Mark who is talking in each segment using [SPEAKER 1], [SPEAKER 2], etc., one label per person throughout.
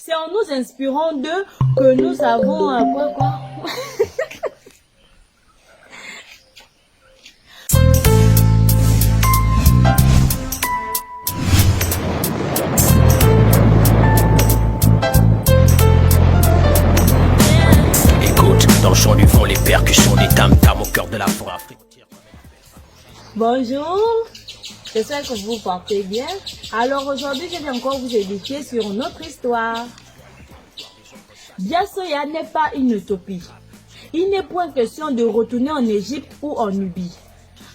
[SPEAKER 1] C'est en nous inspirant d'eux que nous avons... quoi
[SPEAKER 2] Écoute, dans le chant du vent, les percussions des tam-tams au cœur de la forêt africaine.
[SPEAKER 1] Bonjour, j'espère que vous portez bien. Alors aujourd'hui, je vais encore vous éduquer sur notre histoire. Biasoya n'est pas une utopie. Il n'est point question de retourner en Égypte ou en Nubie.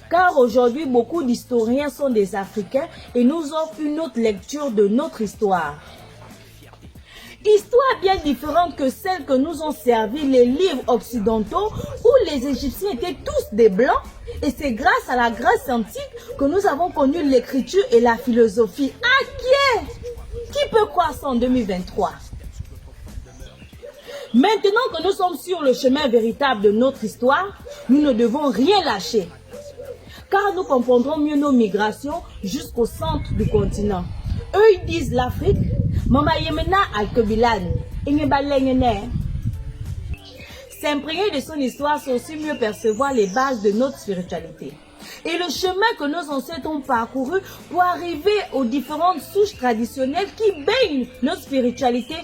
[SPEAKER 1] Car aujourd'hui, beaucoup d'historiens sont des Africains et nous offrent une autre lecture de notre histoire. Histoire bien différente que celle que nous ont servi les livres occidentaux où les Égyptiens étaient tous des Blancs et c'est grâce à la Grèce antique que nous avons connu l'écriture et la philosophie. Qui peut croire ça en 2023? Maintenant que nous sommes sur le chemin véritable de notre histoire, nous ne devons rien lâcher. Car nous comprendrons mieux nos migrations jusqu'au centre du continent. Eux, ils disent l'Afrique. S'imprégner de son histoire, c'est aussi mieux percevoir les bases de notre spiritualité. Et le chemin que nos ancêtres ont parcouru pour arriver aux différentes souches traditionnelles qui baignent notre spiritualité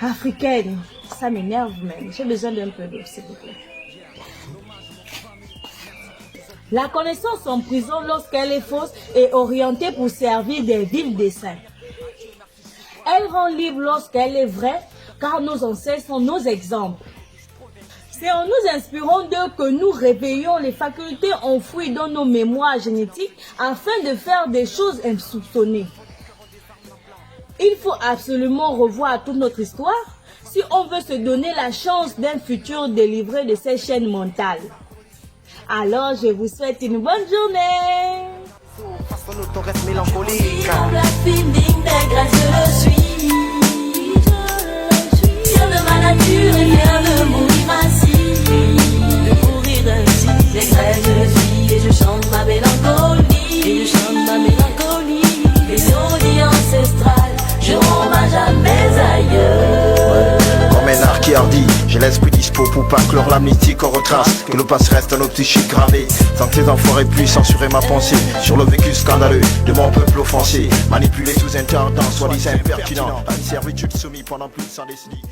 [SPEAKER 1] africaine. Ça m'énerve même. J'ai besoin d'un peu d'eau, s'il vous plaît. La connaissance en prison, lorsqu'elle est fausse, est orientée pour servir des vils desseins. Elle rend libre lorsqu'elle est vraie, car nos ancêtres sont nos exemples. C'est en nous inspirant d'eux que nous réveillons les facultés enfouies dans nos mémoires génétiques afin de faire des choses insoupçonnées. Il faut absolument revoir toute notre histoire si on veut se donner la chance d'un futur délivré de ces chaînes mentales. Alors, je vous souhaite une bonne journée.
[SPEAKER 3] Fier de ma nature et fier de mon imagie. De mourir ainsi, les grèves je suis et je chante ma mélancolie. Et je chante ma mélancolie. Les mélodies ancestrales, je rends hommage à mes aïeux.
[SPEAKER 4] Comme un arc qui hardi, j'ai l'esprit dispo pour pas clore l'amnistie qu'on retrace. Que le passé reste dans nos psychiques gravés. Sans que ces enfoirés puissent censurer ma pensée sur le vécu scandaleux de mon peuple offensé. Manipulé sous interdent, soi-disant impertinent. À une servitude soumise pendant plus de 100 décennies.